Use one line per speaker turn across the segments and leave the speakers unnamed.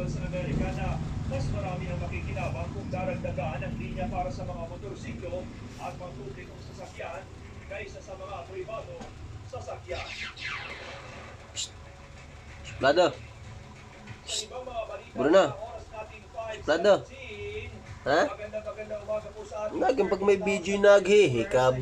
sa Amerika na mas marami ang makikinabang kung daragdagaan ang linya para sa mga motorsiklo at mga publikong sasakyan kaysa sa mga pribado sasakyan.
Suplado.
Sa ibang mga balita,
Bruno.
oras nating
Suplado.
5:17.
Ha?
Magandang umaga po sa ating
Nagang pag may video naghihikab.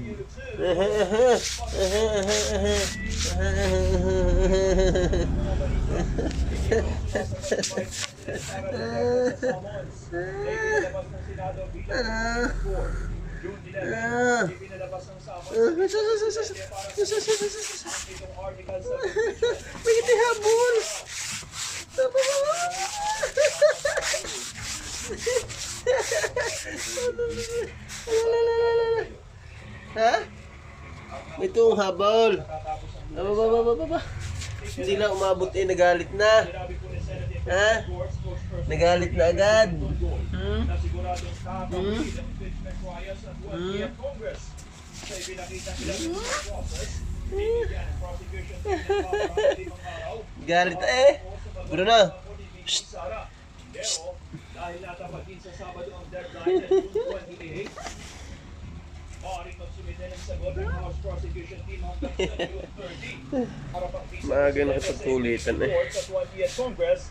May habol. Ha? Itong habol. Ba. Hindi lang umabot nagalit na. Ha? Nagalit na agad. Galit Bruno.
Pero dahil natapagin sa Sabado ang deadline at June 28, maaaring magsumite ng sagot ng House Prosecution Team hanggang sa June 30.
Maaga nakapagkulitan
Sa 20th Congress